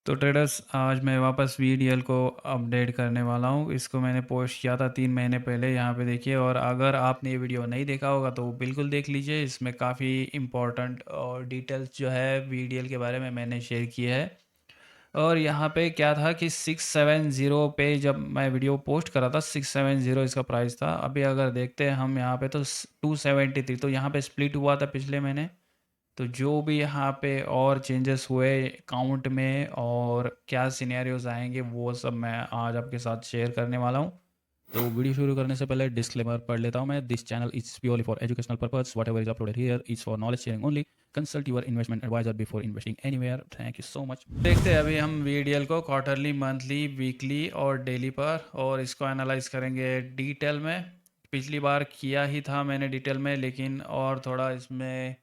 तो ट्रेडर्स आज मैं वापस वीडीएल को अपडेट करने वाला हूँ। इसको मैंने पोस्ट किया था 3 महीने पहले, यहाँ पे देखिए। और अगर आपने ये वीडियो नहीं देखा होगा तो बिल्कुल देख लीजिए। इसमें काफ़ी इम्पोर्टेंट और डिटेल्स जो है वीडीएल के बारे में मैंने शेयर किए है। और यहाँ पे क्या था कि 670 पे जब मैं वीडियो पोस्ट करा था 670 इसका प्राइस था। अभी अगर देखते हैं हम यहाँ पे तो 273, तो यहाँ पे स्प्लिट हुआ था पिछले महीने। तो जो भी यहाँ पे और चेंजेस हुए काउंट में और क्या सिनेरियोज आएंगे वो सब मैं आज आपके साथ शेयर करने वाला हूँ। तो वीडियो शुरू करने से पहले डिस्क्लेमर पढ़ लेता हूँ मैं। This channel is purely for educational purpose. Whatever is uploaded here is for knowledge sharing only. Consult your investment advisor before investing anywhere. Thank you so much. देखते हैं अभी हम वीडीएल को क्वार्टरली, मंथली, वीकली और daily पर, और इसको analyse करेंगे डिटेल में। पिछली बार किया ही था मैंने डिटेल में, लेकिन और थोड़ा इसमें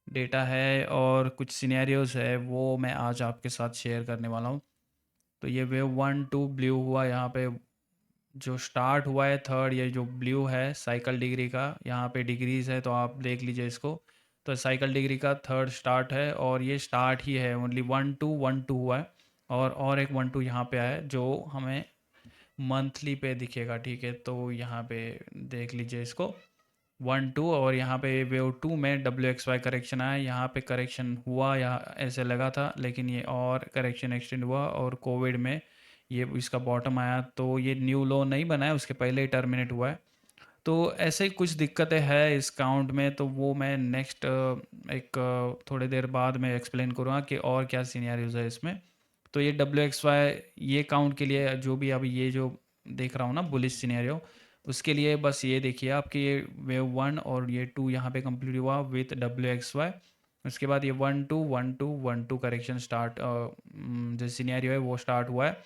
डेटा है और कुछ सिनेरियोज है वो मैं आज आपके साथ शेयर करने वाला हूँ। तो ये वेव 1 2 ब्लू हुआ यहाँ पे, जो स्टार्ट हुआ है थर्ड। ये जो ब्लू है साइकिल डिग्री का, यहाँ पे डिग्रीज है तो आप देख लीजिए इसको। तो साइकिल डिग्री का थर्ड स्टार्ट है और ये स्टार्ट ही है। ओनली 1 2 1 2 हुआ है और एक 1 2 यहाँ पे आया है जो हमें मंथली पे दिखेगा। ठीक है, तो यहाँ पे देख लीजिए इसको 1 2। और यहाँ पे वेव 2 में WXY करेक्शन आया, यहाँ पे करेक्शन हुआ या ऐसे लगा था, लेकिन ये और करेक्शन एक्सटेंड हुआ और कोविड में ये इसका बॉटम आया। तो ये न्यू लो नहीं बना है, उसके पहले ही टर्मिनेट हुआ है। तो ऐसे कुछ दिक्कतें हैं इस काउंट में, तो वो मैं नेक्स्ट एक थोड़ी देर बाद मैं एक्सप्लेन करूँगा कि और क्या सीनियरियोज है इसमें। तो ये WXY ये काउंट के लिए जो भी अभी ये जो देख रहा हूँ ना बुलिश सिनेरियो, उसके लिए बस ये देखिए आपके ये वेव 1 और ये 2 यहाँ पे कंप्लीट हुआ विथ WXY। उसके बाद ये 1 2 1 2 1 2 करेक्शन स्टार्ट, जो सिनेरियो है वो स्टार्ट हुआ है।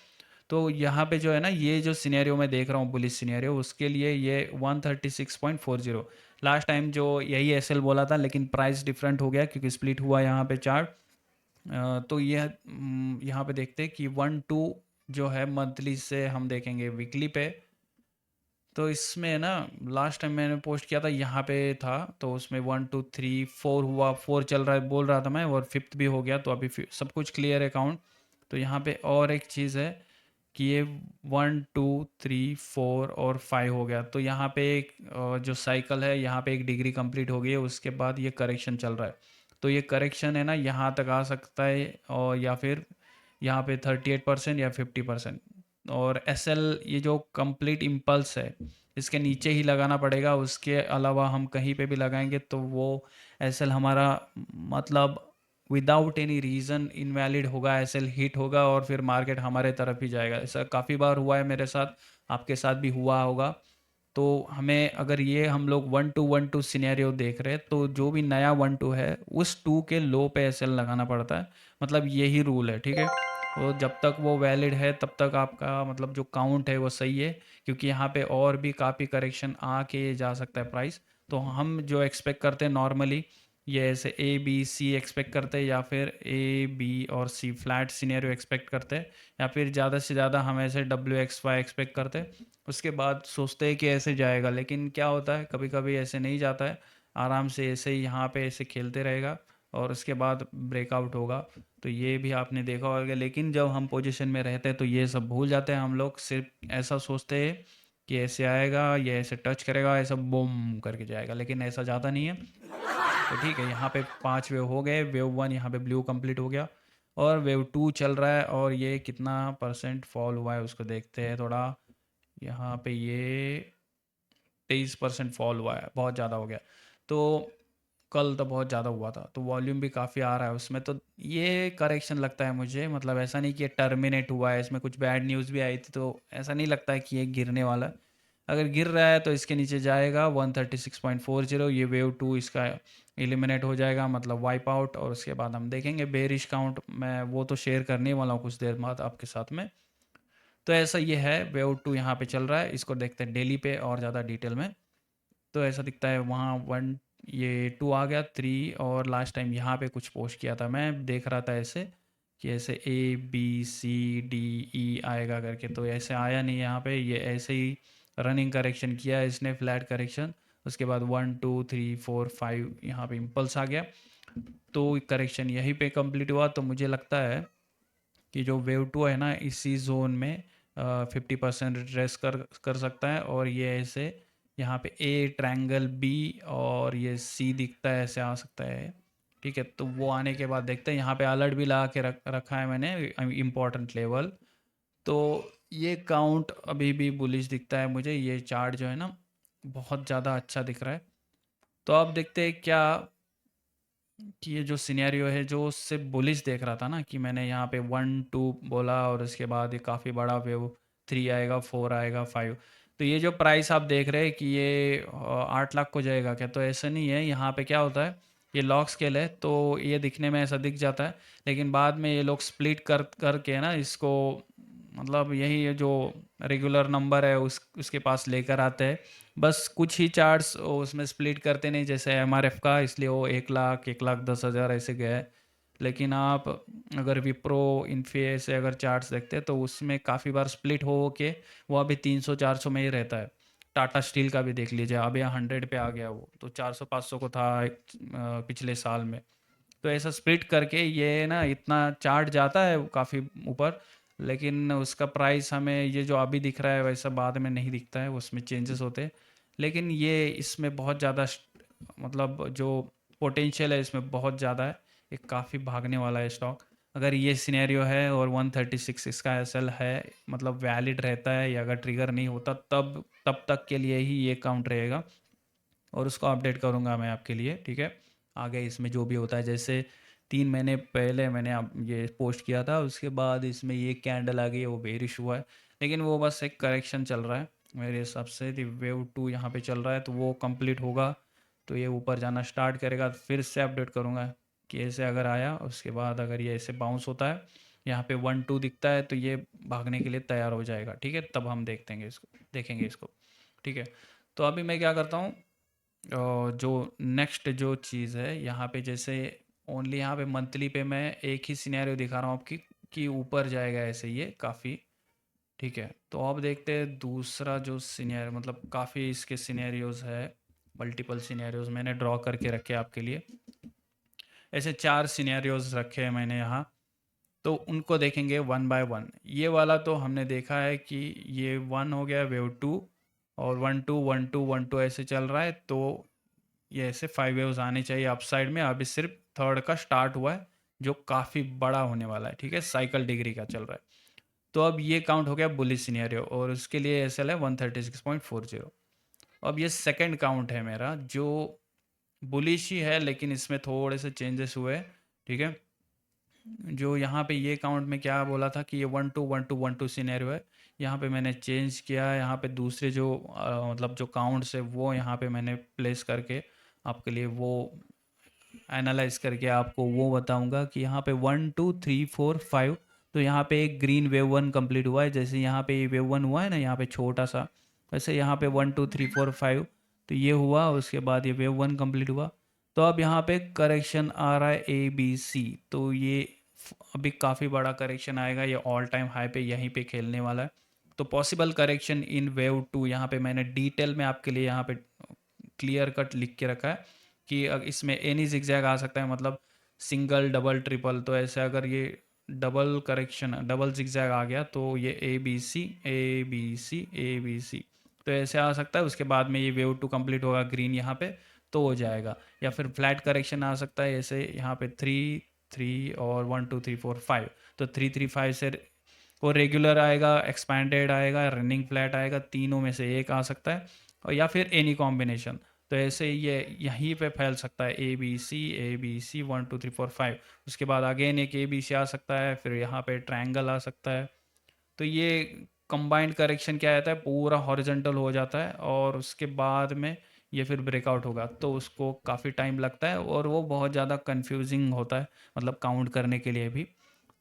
तो यहाँ पे जो है ना, ये जो सिनेरियो मैं देख रहा हूँ बुलिश सिनेरियो, उसके लिए ये 136.40। लास्ट टाइम जो यही एसएल बोला था, लेकिन प्राइस डिफरेंट हो गया क्योंकि स्प्लिट हुआ यहाँ पे चार्ट। तो ये यहाँ पे देखते हैं कि 1 2 जो है मंथली से हम देखेंगे वीकली पे। तो इसमें ना लास्ट टाइम मैंने पोस्ट किया था यहाँ पे था, तो उसमें 1 2 3 4 हुआ, 4 चल रहा है बोल रहा था मैं, और फिफ्थ भी हो गया। तो अभी सब कुछ क्लियर है अकाउंट। तो यहाँ पे और एक चीज़ है कि ये 1 2 3 4 और 5 हो गया। तो यहाँ पे एक जो साइकिल है यहाँ पे एक डिग्री कंप्लीट हो गई है, उसके बाद ये करेक्शन चल रहा है। तो ये करेक्शन है ना यहाँ तक आ सकता है, और या फिर यहाँ पे 38% या 50%। और एसएल ये जो कंप्लीट इम्पल्स है इसके नीचे ही लगाना पड़ेगा, उसके अलावा हम कहीं पे भी लगाएंगे तो वो एसएल हमारा मतलब विदाउट एनी रीज़न इनवैलिड होगा, एसएल हिट होगा और फिर मार्केट हमारे तरफ ही जाएगा। ऐसा काफ़ी बार हुआ है मेरे साथ, आपके साथ भी हुआ होगा। तो हमें अगर ये हम लोग 1 2 1 2 सिनेरियो देख रहे हैं तो जो भी नया 1 2 है उस 2 के लो पे एसएल लगाना पड़ता है। मतलब यही रूल है, ठीक है। तो जब तक वो वैलिड है तब तक आपका मतलब जो काउंट है वो सही है, क्योंकि यहाँ पे और भी काफ़ी करेक्शन आके जा सकता है प्राइस। तो हम जो एक्सपेक्ट करते हैं नॉर्मली, ये ऐसे A B C एक्सपेक्ट करते हैं, या फिर A B और C फ्लैट सिनेरियो एक्सपेक्ट करते हैं, या फिर ज़्यादा से ज़्यादा हम ऐसे WXY एक्सपेक्ट करते हैं। उसके बाद सोचते हैं कि ऐसे जाएगा, लेकिन क्या होता है कभी कभी ऐसे नहीं जाता है। आराम से ऐसे ही यहाँ पे ऐसे खेलते रहेगा और उसके बाद ब्रेकआउट होगा। तो ये भी आपने देखा होगा, लेकिन जब हम पोजीशन में रहते हैं तो ये सब भूल जाते हैं। हम लोग सिर्फ ऐसा सोचते हैं कि ऐसे आएगा, ये ऐसे टच करेगा, ऐसा बूम करके जाएगा, लेकिन ऐसा ज़्यादा नहीं है। तो ठीक है, यहाँ पे 5 वेव हो गए। वेव 1 यहाँ पे ब्लू कंप्लीट हो गया और वेव 2 चल रहा है, और ये कितना परसेंट फॉल हुआ है उसको देखते हैं थोड़ा। यहाँ पे ये 23% फॉल हुआ है, बहुत ज़्यादा हो गया। तो कल तो बहुत ज़्यादा हुआ था, तो वॉल्यूम भी काफ़ी आ रहा है उसमें। तो ये करेक्शन लगता है मुझे, मतलब ऐसा नहीं कि ये टर्मिनेट हुआ है, इसमें कुछ बैड न्यूज़ भी आई थी, तो ऐसा नहीं लगता है कि ये गिरने वाला है। अगर गिर रहा है तो इसके नीचे जाएगा 136.40। ये वेव 2 इसका एलिमिनेट हो जाएगा, मतलब वाइप आउट। और उसके बाद हम देखेंगे बेरिश काउंट, मैं वो तो शेयर करने वाला हूँ कुछ देर बाद आपके साथ में। तो ऐसा ये है, वेव 2 यहाँ पे चल रहा है। इसको देखते हैं डेली पे और ज़्यादा डिटेल में। तो ऐसा दिखता है वहाँ 1, ये 2 आ गया, 3। और लास्ट टाइम यहाँ पे कुछ पोस्ट किया था, मैं देख रहा था ऐसे कि ऐसे A B C D E आएगा करके, तो ऐसे आया नहीं यहाँ पे। ये ऐसे ही रनिंग करेक्शन किया है इसने, फ्लैट करेक्शन। उसके बाद 1 2 3 4 5 यहाँ पे इम्पल्स आ गया। तो करेक्शन यहीं पे कंप्लीट हुआ। तो मुझे लगता है कि जो वेव 2 है ना इसी जोन में 50% रिट्रेस कर सकता है, और ये ऐसे यहाँ पे ए ट्रायंगल बी और ये सी दिखता है, ऐसे आ सकता है। ठीक है, तो वो आने के बाद देखते हैं। यहाँ पे अलर्ट भी लगा के रखा है मैंने, इम्पोर्टेंट लेवल। तो ये काउंट अभी भी बुलिश दिखता है मुझे, ये चार्ट जो है ना बहुत ज़्यादा अच्छा दिख रहा है। तो अब देखते हैं क्या कि ये जो सिनेरियो है जो उससे बुलिश देख रहा था ना, कि मैंने यहाँ पे 1 2 बोला और उसके बाद ये काफ़ी बड़ा वेव 3 आएगा, 4 आएगा, 5। तो ये जो प्राइस आप देख रहे हैं कि ये 8 लाख को जाएगा क्या, तो ऐसा नहीं है। यहाँ पे क्या होता है, ये लॉग स्केल है तो ये दिखने में ऐसा दिख जाता है, लेकिन बाद में ये लोग स्प्लिट करके ना इसको, मतलब यही है जो रेगुलर नंबर है उसके पास लेकर आते हैं। बस कुछ ही चार्ट्स उसमें स्प्लिट करते नहीं, जैसे एमआरएफ का, इसलिए वो 1 लाख, 1 लाख 10 हज़ार ऐसे गया है। लेकिन आप अगर विप्रो इन्फी से अगर चार्ट्स देखते हैं तो उसमें काफ़ी बार स्प्लिट हो के वो अभी 300 400 में ही रहता है। टाटा स्टील का भी देख लीजिए, अभी 100 पे आ गया, वो तो 400 500 को था पिछले साल में। तो ऐसा स्प्लिट करके ये ना इतना चार्ट जाता है काफ़ी ऊपर, लेकिन उसका प्राइस हमें ये जो अभी दिख रहा है वैसा बाद में नहीं दिखता है, उसमें चेंजेस होते हैं। लेकिन ये इसमें बहुत ज़्यादा मतलब जो पोटेंशियल है इसमें बहुत ज़्यादा है, ये काफ़ी भागने वाला है स्टॉक। अगर ये सिनेरियो है और 136 इसका एसएल है, मतलब वैलिड रहता है, या अगर ट्रिगर नहीं होता तब तक के लिए ही ये काउंट रहेगा, और उसको अपडेट करूँगा मैं आपके लिए। ठीक है, आगे इसमें जो भी होता है, जैसे 3 महीने पहले मैंने अब ये पोस्ट किया था, उसके बाद इसमें ये कैंडल आ गई, वो बेरिश हुआ है, लेकिन वो बस एक करेक्शन चल रहा है मेरे हिसाब से। वेव 2 यहाँ पे चल रहा है, तो वो कंप्लीट होगा तो ये ऊपर जाना स्टार्ट करेगा, तो फिर से अपडेट करूँगा कि ऐसे अगर आया, उसके बाद अगर ये ऐसे बाउंस होता है, यहाँ पे 1 2 दिखता है, तो ये भागने के लिए तैयार हो जाएगा। ठीक है, तब हम देखेंगे इसको। ठीक है, तो अभी मैं क्या करता हूँ, जो नेक्स्ट जो चीज़ है यहाँ पे, जैसे ओनली यहाँ पे मंथली पे मैं एक ही सिनेरियो दिखा रहा हूँ आपकी, कि ऊपर जाएगा ऐसे ये काफ़ी। ठीक है, तो अब देखते हैं दूसरा जो सिनेरियो, मतलब काफ़ी इसके सिनेरियोज है, मल्टीपल सिनेरियोज मैंने ड्रॉ करके रखे आपके लिए। ऐसे 4 सिनेरियोज रखे हैं मैंने यहाँ, तो उनको देखेंगे वन बाय वन। ये वाला तो हमने देखा है कि ये 1 हो गया, वेव 2, और 1 2 1 2 1 2 ऐसे चल रहा है, तो ये ऐसे 5 वेव्स आने चाहिए अपसाइड में। अभी सिर्फ थर्ड का स्टार्ट हुआ है, जो काफ़ी बड़ा होने वाला है। ठीक है, साइकिल डिग्री का चल रहा है। तो अब ये काउंट हो गया बुलिश सिनेरियो, और उसके लिए एसएल है 136.40। अब ये सेकंड काउंट है मेरा, जो बुलिश ही है, लेकिन इसमें थोड़े से चेंजेस हुए। ठीक है, जो यहाँ पे ये काउंट में क्या बोला था कि ये 1 2 1 2 1 2 सिनेरियो है, यहाँ पे मैंने चेंज किया है। यहाँ पे दूसरे जो मतलब जो काउंट्स है वो यहाँ पे मैंने प्लेस करके आपके लिए वो एनालाइज करके आपको वो बताऊंगा कि यहाँ पे 1 2 3 4 5। तो यहाँ पे एक ग्रीन वेव 1 कंप्लीट हुआ है, जैसे यहाँ पे वेव 1 हुआ है ना यहाँ पे छोटा सा, वैसे यहाँ पे 1 2 3 4 5 तो ये हुआ, उसके बाद ये वेव 1 कंप्लीट हुआ। तो अब यहाँ पे करेक्शन आ रहा है ABC, तो ये अभी काफ़ी बड़ा करेक्शन आएगा, ये ऑल टाइम हाई पे यहीं पे खेलने वाला है। तो पॉसिबल करेक्शन इन वेव 2 यहाँ पे मैंने डिटेल में आपके लिए यहाँ पे क्लियर कट लिख के रखा है, कि इसमें एनी जिगजैग आ सकता है, मतलब सिंगल डबल ट्रिपल। तो ऐसे अगर ये डबल करेक्शन डबल जिगजैग आ गया, तो ये ABC ABC ABC, तो ऐसे आ सकता है। उसके बाद में ये वेव 2 कंप्लीट होगा ग्रीन यहाँ पे, तो हो जाएगा। या फिर फ्लैट करेक्शन आ सकता है, ऐसे यहाँ पे 3 3 और 1 2 3 4 5। तो 3 3 5 से वो रेगुलर आएगा, एक्सपैंडेड आएगा, रनिंग फ्लैट आएगा, तीनों में से एक आ सकता है, और या फिर एनी कॉम्बिनेशन। तो ऐसे ये यहीं पे फैल सकता है, ABC ABC 1 2 3 4 5। उसके बाद अगेन एक ABC आ सकता है, फिर यहाँ पे ट्रायंगल आ सकता है। तो ये कंबाइंड करेक्शन क्या रहता है, पूरा हॉरिजॉन्टल हो जाता है, और उसके बाद में ये फिर ब्रेकआउट होगा, तो उसको काफ़ी टाइम लगता है, और वो बहुत ज़्यादा कंफ्यूजिंग होता है, मतलब काउंट करने के लिए भी।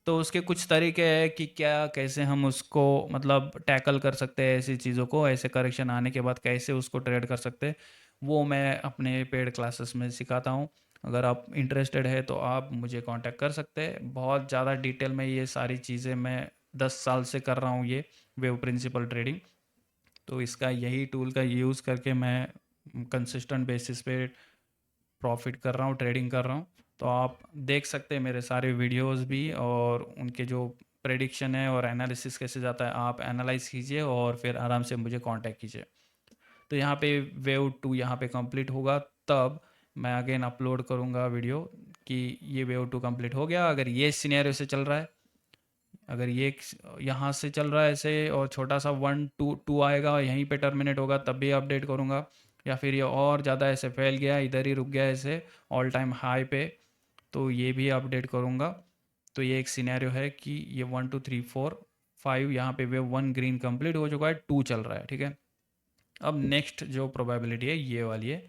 तो उसके कुछ तरीके हैं कि क्या कैसे हम उसको मतलब टैकल कर सकते हैं, ऐसी चीज़ों को ऐसे करेक्शन आने के बाद कैसे उसको ट्रेड कर सकते हैं, वो मैं अपने पेड क्लासेस में सिखाता हूँ। अगर आप इंटरेस्टेड है तो आप मुझे कांटेक्ट कर सकते हैं। बहुत ज़्यादा डिटेल में ये सारी चीज़ें मैं 10 साल से कर रहा हूँ, ये वेव प्रिंसिपल ट्रेडिंग। तो इसका यही टूल का यूज़ करके मैं कंसिस्टेंट बेसिस पे प्रॉफिट कर रहा हूँ, ट्रेडिंग कर रहा हूँ। तो आप देख सकते हैं मेरे सारे वीडियोस भी, और उनके जो प्रेडिक्शन है और एनालिसिस कैसे जाता है, आप एनालाइज कीजिए और फिर आराम से मुझे कांटेक्ट कीजिए। तो यहाँ पे वेव 2 यहाँ पे कंप्लीट होगा, तब मैं अगेन अपलोड करूँगा वीडियो कि ये वेव 2 कंप्लीट हो गया। अगर ये सिनेरियो से चल रहा है, अगर ये यहाँ से चल रहा है ऐसे और छोटा सा 1 2 2 आएगा और यहीं पे टर्मिनेट होगा, तब भी अपडेट करूँगा। या फिर ये और ज़्यादा ऐसे फैल गया, इधर ही रुक गया ऐसे ऑल टाइम हाई पे, तो ये भी अपडेट करूँगा। तो ये एक सिनेरियो है कि ये 1 2 3 4 5 यहाँ पे वेव 1 ग्रीन कंप्लीट हो चुका है, 2 चल रहा है, ठीक है। अब नेक्स्ट जो प्रोबेबिलिटी है ये वाली है।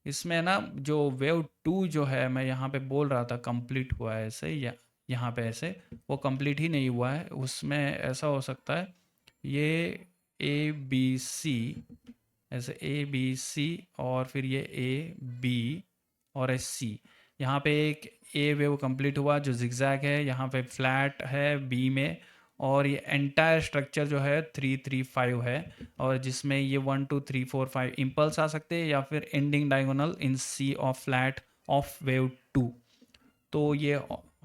इसमें ना जो वेव 2 जो है, मैं यहाँ पे बोल रहा था कंप्लीट हुआ है ऐसे, या यहाँ पे ऐसे वो कंप्लीट ही नहीं हुआ है। उसमें ऐसा हो सकता है ये ए बी सी, ऐसे ए बी सी और फिर ये ए बी और एस सी। यहाँ पे एक ए वेव कंप्लीट हुआ जो जिगजैग है, यहाँ पे फ्लैट है बी में, और ये एंटायर स्ट्रक्चर जो है 3 3 5 है, और जिसमें ये 1 2 3 4 5 इम्पल्स आ सकते हैं या फिर ending diagonal in C of flat of wave 2। तो ये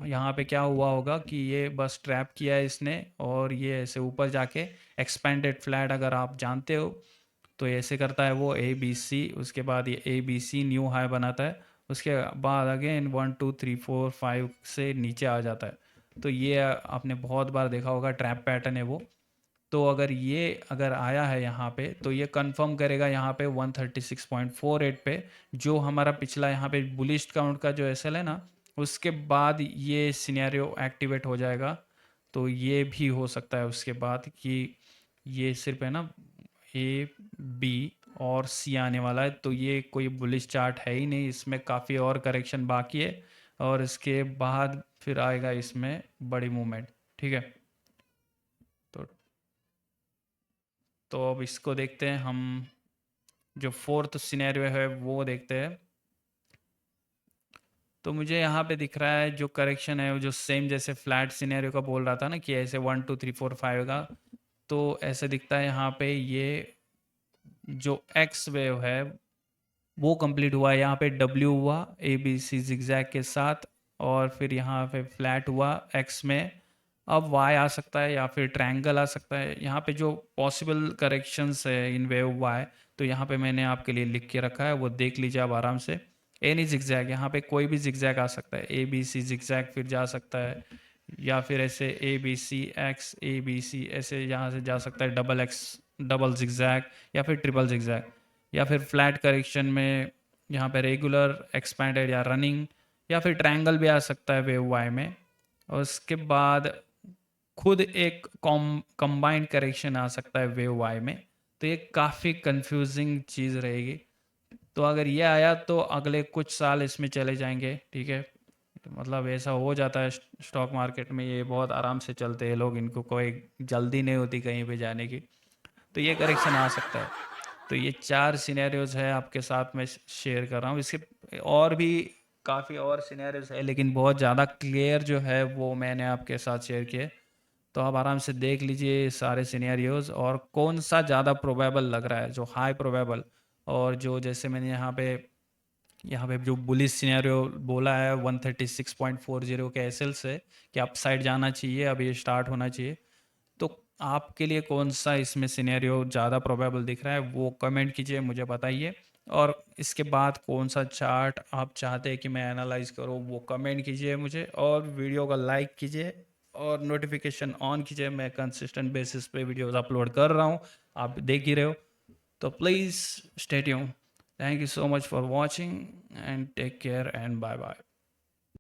यहाँ पे क्या हुआ होगा कि ये बस ट्रैप किया है इसने, और ये ऐसे ऊपर जाके एक्सपेंडेड फ्लैट अगर आप जानते हो तो ऐसे करता है वो ए बी सी, उसके बाद ये A B C new high बनाता है, उसके बाद अगेन 1 2 3 4 5 से नीचे आ जाता है। तो ये आपने बहुत बार देखा होगा, ट्रैप पैटर्न है वो। तो अगर आया है यहाँ पे, तो ये कंफर्म करेगा यहाँ पे 136.48 पे, जो हमारा पिछला यहाँ पे बुलिश काउंट का जो एसएल है ना, उसके बाद ये सिनेरियो एक्टिवेट हो जाएगा। तो ये भी हो सकता है उसके बाद कि ये सिर्फ है ना ए बी और सी आने वाला है। तो ये कोई बुलिश चार्ट है ही नहीं, इसमें काफ़ी और करेक्शन बाकी है, और इसके बाद फिर आएगा इसमें बड़ी मूवमेंट, ठीक है। तो तो अब इसको देखते हैं हम, जो फोर्थ सिनेरियो है वो देखते हैं। तो मुझे यहाँ पे दिख रहा है जो करेक्शन है वो जो सेम जैसे फ्लैट सिनेरियो का बोल रहा था ना कि ऐसे 1 2 3 4 5 का, तो ऐसे दिखता है यहाँ पे ये जो एक्स वेव है वो कंप्लीट हुआ है। यहाँ पे डब्ल्यू हुआ ए बी सी जिगजैग के साथ, और फिर यहाँ पे फ्लैट हुआ एक्स में। अब वाई आ सकता है या फिर ट्रायंगल आ सकता है। यहाँ पे जो पॉसिबल करेक्शंस है इन वेव वाई, तो यहाँ पे मैंने आपके लिए लिख के रखा है, वो देख लीजिए आप आराम से। एनी जिगजैग, यहाँ पे कोई भी जिगजैग आ सकता है, ए बी सी जिगजैग फिर जा सकता है, या फिर ऐसे A B C X A B C ऐसे यहाँ से जा सकता है, डबल एक्स डबल जिगजैग, या फिर ट्रिपल जिगजैग, या फिर फ्लैट करेक्शन में यहाँ पे रेगुलर एक्सपैंडेड या रनिंग, या फिर ट्रायंगल भी आ सकता है वेव वाई में। और उसके बाद खुद एक कंबाइंड करेक्शन आ सकता है वेव वाई में। तो ये काफ़ी कंफ्यूजिंग चीज़ रहेगी। तो अगर ये आया तो अगले कुछ साल इसमें चले जाएंगे, ठीक है। तो मतलब ऐसा हो जाता है स्टॉक मार्केट में, ये बहुत आराम से चलते हैं लोग, इनको कोई जल्दी नहीं होती कहीं पे जाने की। तो ये करेक्शन आ सकता है। तो ये 4 सिनेरियोज है आपके साथ मैं शेयर कर रहा हूँ। इसके और भी काफ़ी और सिनेरियोज है, लेकिन बहुत ज़्यादा क्लियर जो है वो मैंने आपके साथ शेयर किए। तो आप आराम से देख लीजिए सारे सिनेरियोज, और कौन सा ज़्यादा प्रोबेबल लग रहा है, जो हाई प्रोबेबल, और जो जैसे मैंने यहाँ पे जो बुलिश सिनेरियो बोला है 136.40 के एसएल से कि अपसाइड जाना चाहिए, अब ये स्टार्ट होना चाहिए। तो आपके लिए कौन सा इसमें सिनेरियो ज़्यादा प्रोबेबल दिख रहा है वो कमेंट कीजिए, मुझे बताइए। और इसके बाद कौन सा चार्ट आप चाहते हैं कि मैं एनालाइज करूँ वो कमेंट कीजिए मुझे, और वीडियो का लाइक कीजिए और नोटिफिकेशन ऑन कीजिए। मैं कंसिस्टेंट बेसिस पे वीडियोस अपलोड कर रहा हूँ, आप देख ही रहे हो। तो please stay tuned. Thank you so much for watching and take care and bye bye.